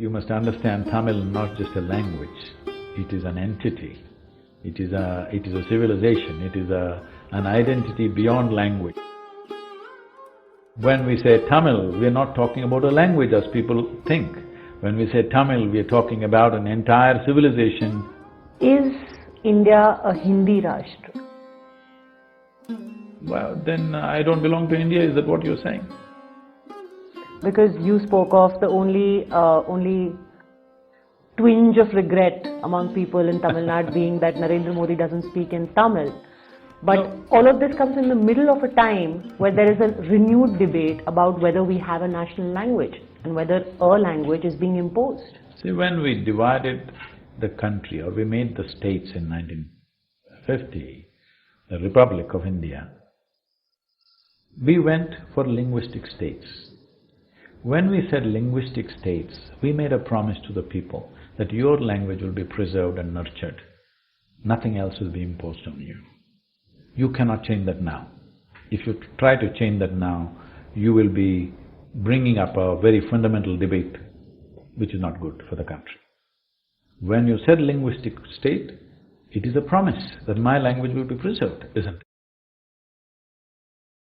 You must understand Tamil not just a language, it is an entity, it is a civilization, it is an identity beyond language. When we say Tamil, we are not talking about a language as people think. When we say Tamil, we are talking about an entire civilization. Is India a Hindi Rashtra? Well, then I don't belong to India, is that what you're saying? Because you spoke of the only twinge of regret among people in Tamil Nadu being that Narendra Modi doesn't speak in Tamil. But No. all of this comes in the middle of a time where there is a renewed debate about whether we have a national language and whether a language is being imposed. See, when we divided the country, or we made the states in 1950, the Republic of India, we went for linguistic states. When we said linguistic states, we made a promise to the people that your language will be preserved and nurtured. Nothing else will be imposed on you. You cannot change that now. If you try to change that now, you will be bringing up a very fundamental debate which is not good for the country. When you said linguistic state, it is a promise that my language will be preserved, isn't it?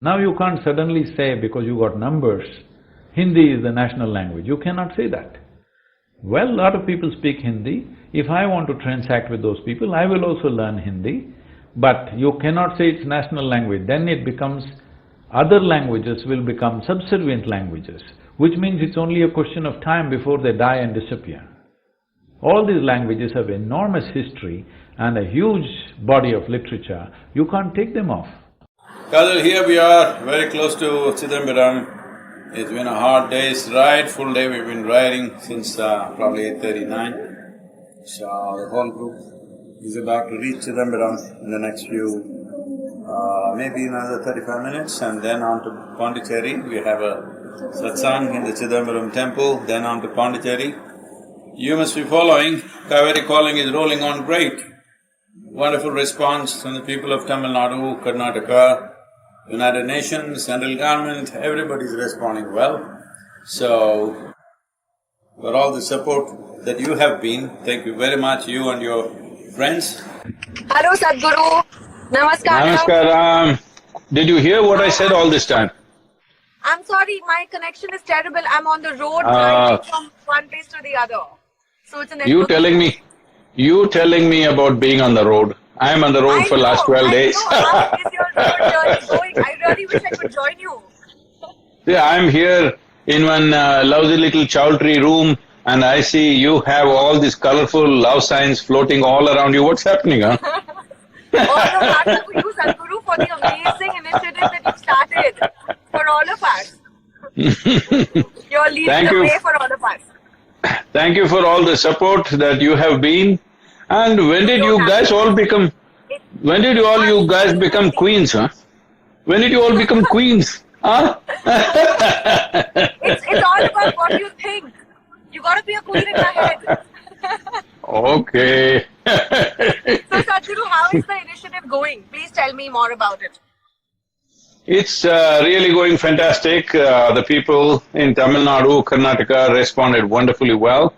Now you can't suddenly say because you got numbers, Hindi is the national language. You cannot say that. Well, a lot of people speak Hindi. If I want to transact with those people, I will also learn Hindi. But you cannot say it's national language, then it becomes… other languages will become subservient languages, which means it's only a question of time before they die and disappear. All these languages have enormous history and a huge body of literature, you can't take them off. Kajal, here we are, very close to Chidambaram. It's been a hard day's ride, full day we've been riding since probably 8:39. So the whole group is about to reach Chidambaram in the next few… maybe another 35 minutes, and then on to Pondicherry. We have a satsang in the Chidambaram temple, then on to Pondicherry. You must be following, Kaveri calling is rolling on great. Wonderful response from the people of Tamil Nadu, Karnataka, United Nations, central government, everybody is responding well. So, for all the support that you have been, thank you very much, you and your friends. Hello Sadhguru, Namaskaram. Namaskaram. Did you hear what I said all this time? I'm sorry, my connection is terrible. I'm on the road driving from one place to the other. So it's a network. You telling me about being on the road. I am on the road for last 12 days. How is your road journey going? I really wish I could join you. Yeah, I'm here in one lousy little chowdhury room, and I see you have all these colorful love signs floating all around you. What's happening, huh? All the hearts for you, Sadhguru, for the amazing initiative that you started for all of us. You're leading the way for all of us. Thank you for all the support that you have been. And when did you guys all become… when did all you guys become queens, huh? When did you all become queens, huh? It's all about what you think. You gotta be a queen in your head. Okay. So Sadhguru, how is the initiative going? Please tell me more about it. It's really going fantastic. The people in Tamil Nadu, Karnataka responded wonderfully well.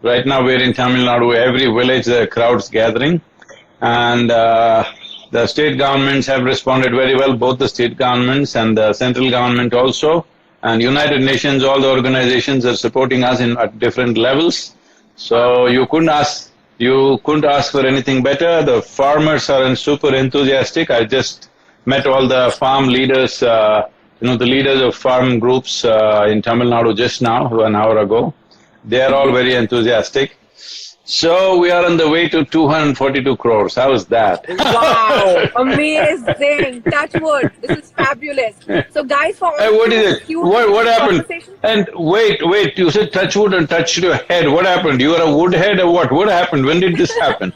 Right now we're in Tamil Nadu, every village the crowd's gathering. And the state governments have responded very well, both the state governments and the central government also. And United Nations, all the organizations are supporting us at different levels. So you couldn't ask for anything better. The farmers are super enthusiastic. I just met all the farm leaders, the leaders of farm groups in Tamil Nadu just now, 1 hour ago. They are all very enthusiastic. So we are on the way to 242 crores. How is that? Wow, amazing! Touch wood. This is fabulous. So, guys, for Hey, what is it? What happened? And wait, you said touch wood and touched your head. What happened? You are a wood head or what? What happened? When did this happen?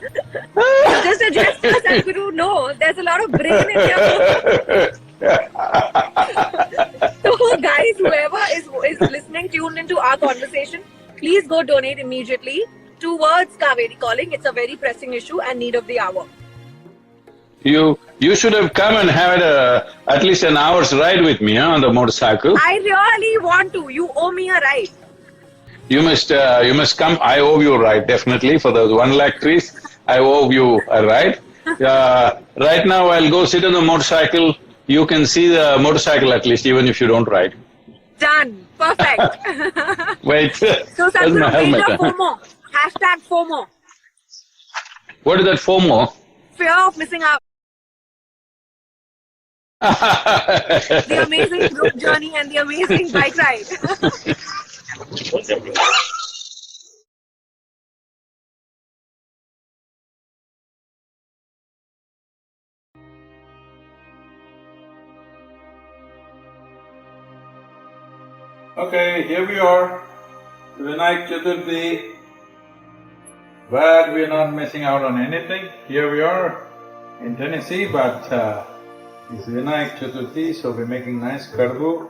Just a gesture, Sadhguru. No, there's a lot of brain in here. So, guys, whoever is listening, tuned into our conversation, please go donate immediately towards Kaveri Calling. It's a very pressing issue and need of the hour. You should have come and had at least an hour's ride with me on the motorcycle. I really want to. You owe me a ride. You must come. I owe you a ride, definitely, for those 1 lakh trees. I owe you a ride. Right now, I'll go sit on the motorcycle. You can see the motorcycle at least, even if you don't ride. Done. Perfect. Wait, So where's my Sadhguru, helmet? major FOMO. Hashtag FOMO. What is that FOMO? Fear of missing out. The amazing group journey and the amazing bike ride. Okay, here we are, Vinayak Chaturthi. Glad we're not missing out on anything. Here we are in Tennessee, but it's Vinayak Chaturthi, so we're making nice karbu.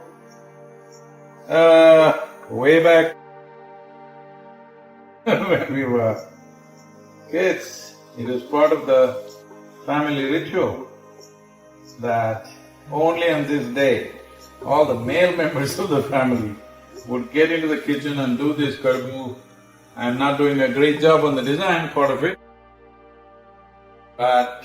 Way back when we were kids, it was part of the family ritual that only on this day all the male members of the family would get into the kitchen and do this karbu. I'm not doing a great job on the design part of it, but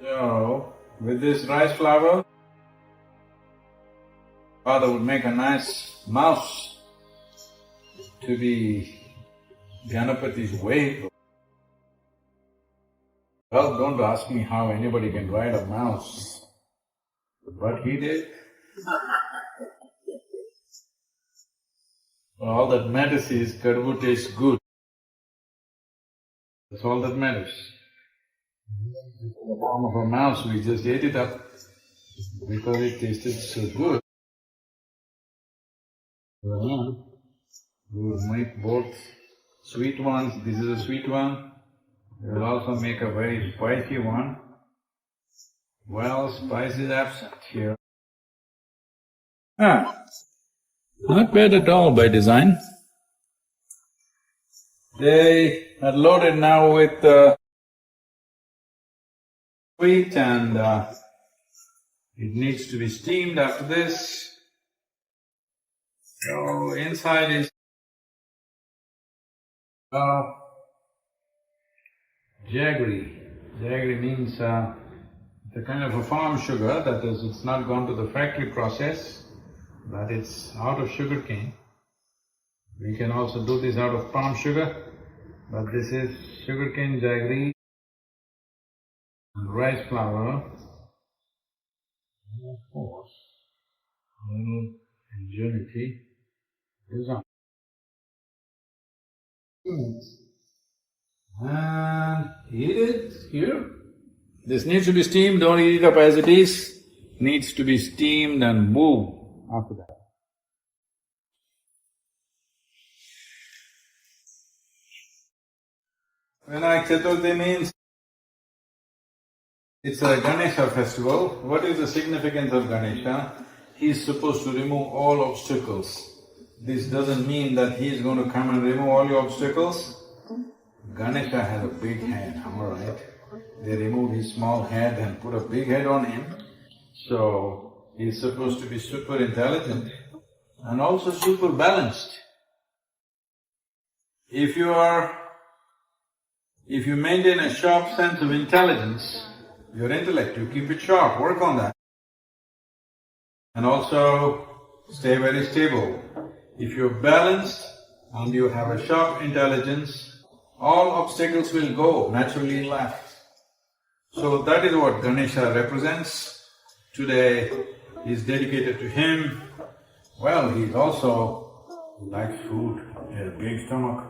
so with this rice flour, Father would make a nice mouse to be Ganapati's way. Well, don't ask me how anybody can ride a mouse, but he did. All that matters is karbu tastes good. That's all that matters. In the form of a mouse, we just ate it up because it tasted so good. We will make both sweet ones. This is a sweet one. We will also make a very spicy one. Well, spice is absent here. Not bad at all by design. They are loaded now with wheat and it needs to be steamed after this. So inside is jaggery. Jaggery means the kind of a farm sugar, that is, it's not gone to the factory process, but it's out of sugar cane. We can also do this out of palm sugar, but this is sugarcane jaggery and rice flour. And of course, a little ingenuity is on. And eat it here. This needs to be steamed, don't eat it up as it is. Needs to be steamed and moved after that. Vinayak Chaturthi means it's a Ganesha festival. What is the significance of Ganesha? He's supposed to remove all obstacles. This doesn't mean that he's going to come and remove all your obstacles. Ganesha has a big head, am I right? They removed his small head and put a big head on him. So, he's supposed to be super intelligent and also super balanced. If you maintain a sharp sense of intelligence, your intellect, you keep it sharp, work on that. And also, stay very stable. If you're balanced and you have a sharp intelligence, all obstacles will go naturally in life. So that is what Ganesha represents. Today is dedicated to him. Well, he also likes food, he has a big stomach.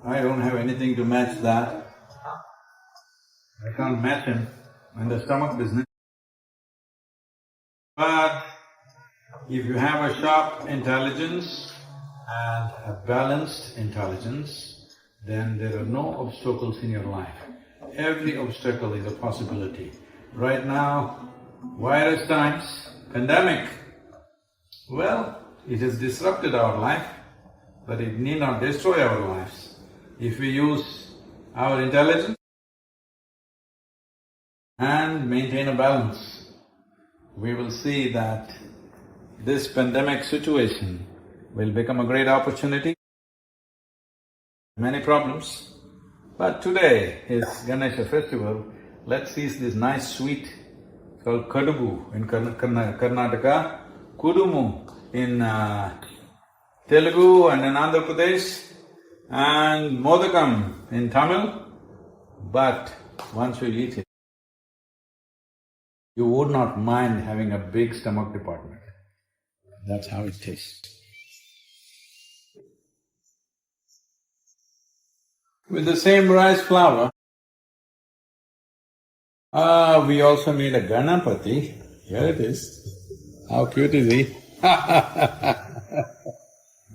I don't have anything to match that. I can't match him in the stomach business. But if you have a sharp intelligence and a balanced intelligence, then there are no obstacles in your life. Every obstacle is a possibility. Right now, virus times, pandemic, well, it has disrupted our life, but it need not destroy our lives. If we use our intelligence and maintain a balance, we will see that this pandemic situation will become a great opportunity. Many problems, but today is Ganesha festival. Let's see this nice sweet called kadubu in Karnataka, kudumu in Telugu and in Andhra Pradesh, and modakam in Tamil. But once you eat it, you would not mind having a big stomach department. That's how it tastes. With the same rice flour, we also made a Ganapati. Here it is. How cute is he?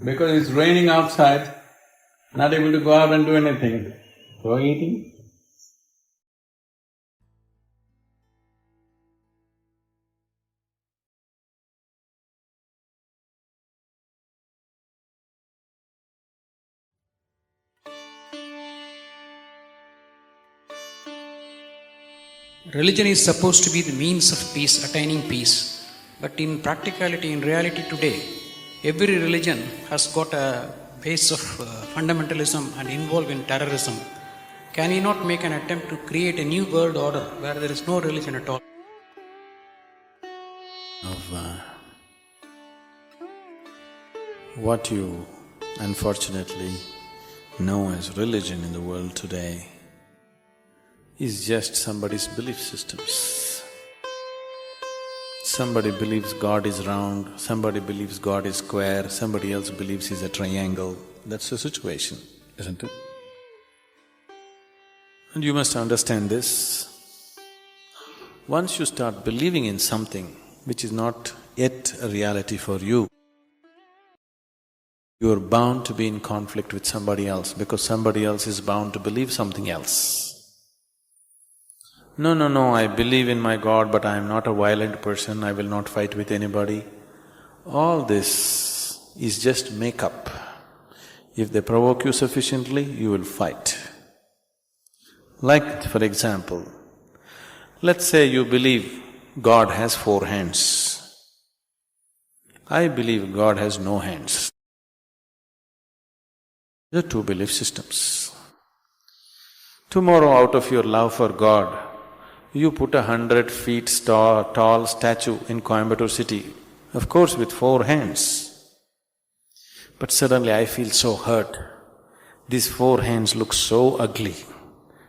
Because it's raining outside, not able to go out and do anything, so eating. Religion is supposed to be the means of peace, attaining peace. But in practicality, in reality today, every religion has got a base of fundamentalism and involved in terrorism. Can he not make an attempt to create a new world order where there is no religion at all? Of what you unfortunately know as religion in the world today is just somebody's belief systems. Somebody believes God is round, somebody believes God is square, somebody else believes he's a triangle. That's the situation, isn't it? And you must understand this. Once you start believing in something which is not yet a reality for you, you are bound to be in conflict with somebody else because somebody else is bound to believe something else. No, I believe in my God, but I am not a violent person, I will not fight with anybody. All this is just make-up. If they provoke you sufficiently, you will fight. Like, for example, let's say you believe God has 4 hands. I believe God has no hands. There are 2 belief systems. Tomorrow, out of your love for God, you put 100 feet tall statue in Coimbatore city, of course with 4 hands. But suddenly I feel so hurt. These 4 hands look so ugly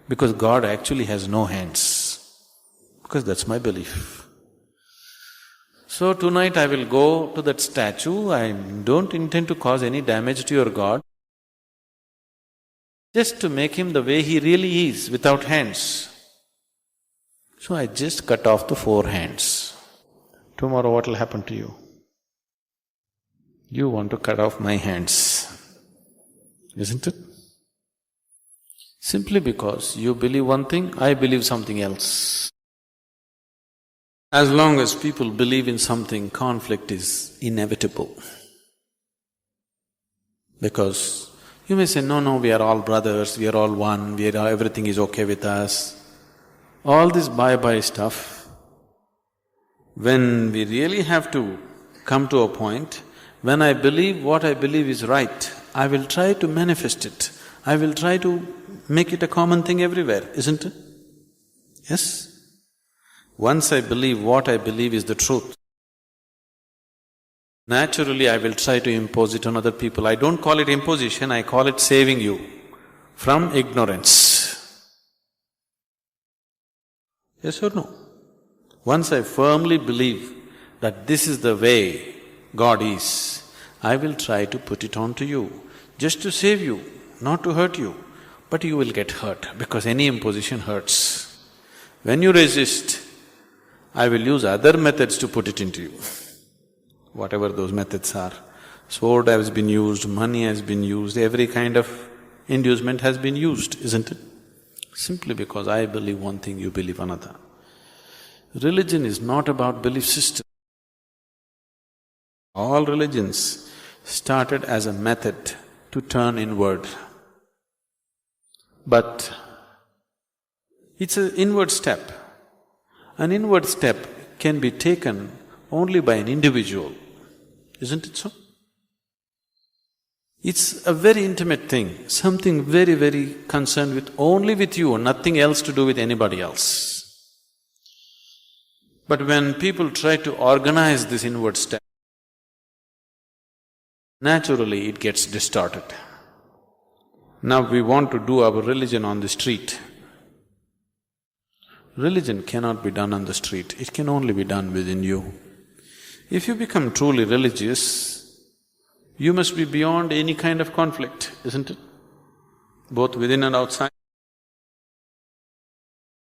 because God actually has no hands, because that's my belief. So tonight I will go to that statue, I don't intend to cause any damage to your God, just to make him the way he really is, without hands. So I just cut off the 4 hands. Tomorrow what will happen to you? You want to cut off my hands, isn't it? Simply because you believe one thing, I believe something else. As long as people believe in something, conflict is inevitable. Because you may say, no, we are all brothers, we are all one, everything is okay with us. All this bye-bye stuff, when we really have to come to a point, when I believe what I believe is right, I will try to manifest it. I will try to make it a common thing everywhere, isn't it? Yes? Once I believe what I believe is the truth, naturally I will try to impose it on other people. I don't call it imposition, I call it saving you from ignorance. Yes or no? Once I firmly believe that this is the way God is, I will try to put it on to you, just to save you, not to hurt you. But you will get hurt, because any imposition hurts. When you resist, I will use other methods to put it into you, whatever those methods are. Sword has been used, money has been used, every kind of inducement has been used, isn't it? Simply because I believe one thing, you believe another. Religion is not about belief system. All religions started as a method to turn inward. But it's an inward step. An inward step can be taken only by an individual, isn't it so? It's a very intimate thing, something very, very concerned with only with you, nothing else to do with anybody else. But when people try to organize this inward step, naturally it gets distorted. Now we want to do our religion on the street. Religion cannot be done on the street, it can only be done within you. If you become truly religious, you must be beyond any kind of conflict, isn't it? Both within and outside.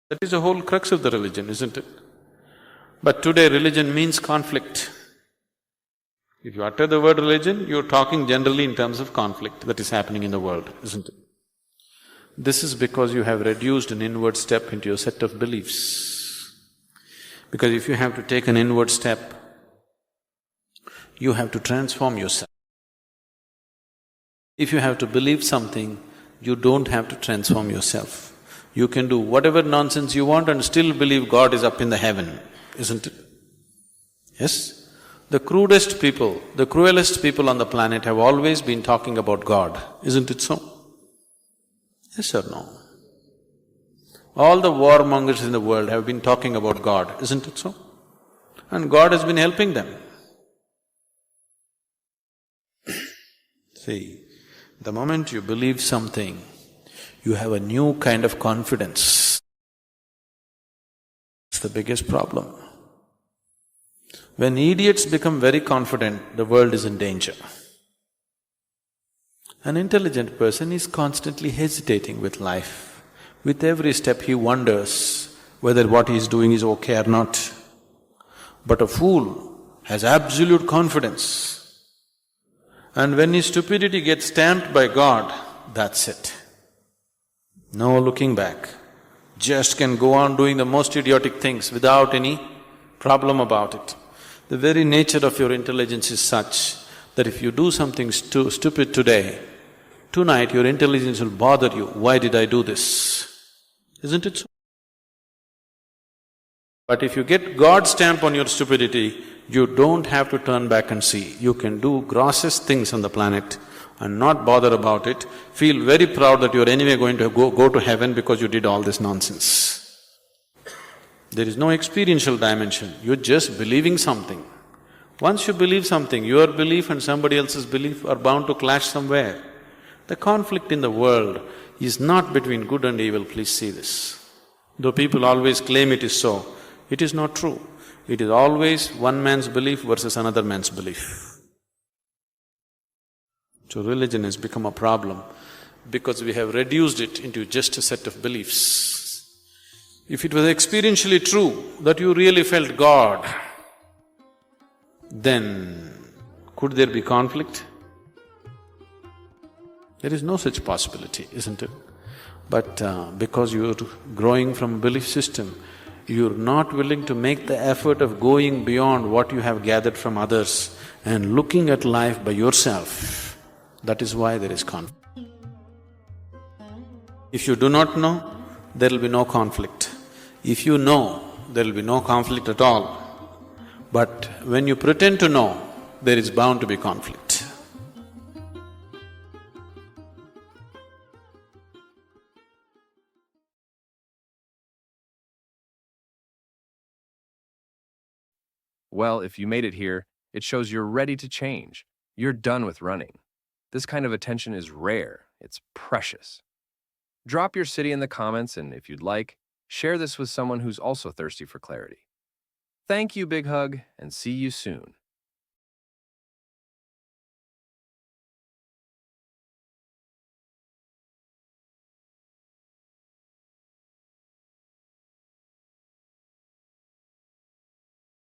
That is the whole crux of the religion, isn't it? But today religion means conflict. If you utter the word religion, you're talking generally in terms of conflict that is happening in the world, isn't it? This is because you have reduced an inward step into your set of beliefs. Because if you have to take an inward step, you have to transform yourself. If you have to believe something, you don't have to transform yourself. You can do whatever nonsense you want and still believe God is up in the heaven, isn't it? Yes? The crudest people, the cruelest people on the planet have always been talking about God, isn't it so? Yes or no? All the warmongers in the world have been talking about God, isn't it so? And God has been helping them. See, the moment you believe something, you have a new kind of confidence. It's the biggest problem. When idiots become very confident, the world is in danger. An intelligent person is constantly hesitating with life. With every step he wonders whether what he is doing is okay or not. But a fool has absolute confidence. And when his stupidity gets stamped by God, that's it. No looking back. Just can go on doing the most idiotic things without any problem about it. The very nature of your intelligence is such that if you do something stupid today, tonight your intelligence will bother you, why did I do this? Isn't it so? But if you get God's stamp on your stupidity, you don't have to turn back and see. You can do grossest things on the planet and not bother about it, feel very proud that you're anyway going to go to heaven because you did all this nonsense. There is no experiential dimension, you're just believing something. Once you believe something, your belief and somebody else's belief are bound to clash somewhere. The conflict in the world is not between good and evil, please see this. Though people always claim it is so, it is not true. It is always one man's belief versus another man's belief. So religion has become a problem because we have reduced it into just a set of beliefs. If it was experientially true that you really felt God, then could there be conflict? There is no such possibility, isn't it? But because you're growing from a belief system, you're not willing to make the effort of going beyond what you have gathered from others and looking at life by yourself. That is why there is conflict. If you do not know, there will be no conflict. If you know, there will be no conflict at all. But when you pretend to know, there is bound to be conflict. Well, if you made it here, it shows you're ready to change. You're done with running. This kind of attention is rare, it's precious. Drop your city in the comments, and if you'd like, share this with someone who's also thirsty for clarity. Thank you, Big Hug, and see you soon.